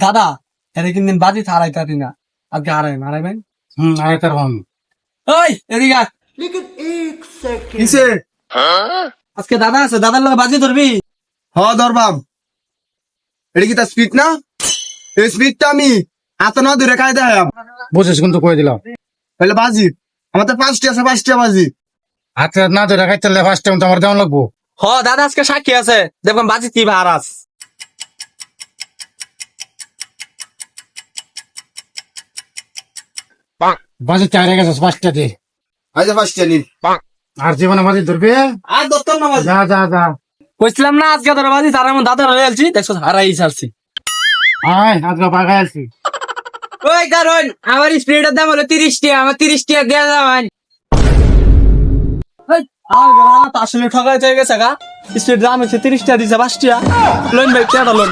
দাদা এর কিন্তু বাজি হারাইতে পারি না আজকে হারাইবেন আয়তার হন ওই এদিকে আয়। কিসে আজকে দাদা আছে দাদার লগে বাজি ধরবি দরবাব এটা কি তার স্পিড না এই স্পিডটা আমি এত না দূরে খাই দেয় বুঝেছ কিন্তু কয়ে দিলাম তাহলে বাজি আমার তো 5টি আছে 5টা বাজি হাতে না ধরে খাইতে ফার্স্ট টাইম তো আমার দেওয়া লাগবো দাদা আজকে সাক্ষী আছে দেখবেন বাজি কি হারাস বাজে চারে গেছে পাঁচটা দিয়ে আচ্ছা 5টা নিন আর জীবনে বাজে ধরবে আর দত্তর না বাজি যা যা যা কইছিলাম না আজকে ধরে বাজি তার আমার দাদা হয়ে আলছি দেখছো হারাই ছাড়ছি আয় আজকে বাগায় আছি ওই কারণ আমার স্প্রেটার দাম হলো 30 টাকা আমার 30 টাকা দেওয়া যাবেন আসলে ঠকাই হয়ে গেছে গা স্প্রের দাম হচ্ছে 30 টাকা দিছে 5 টাকা লোন ভাই টাকা লোন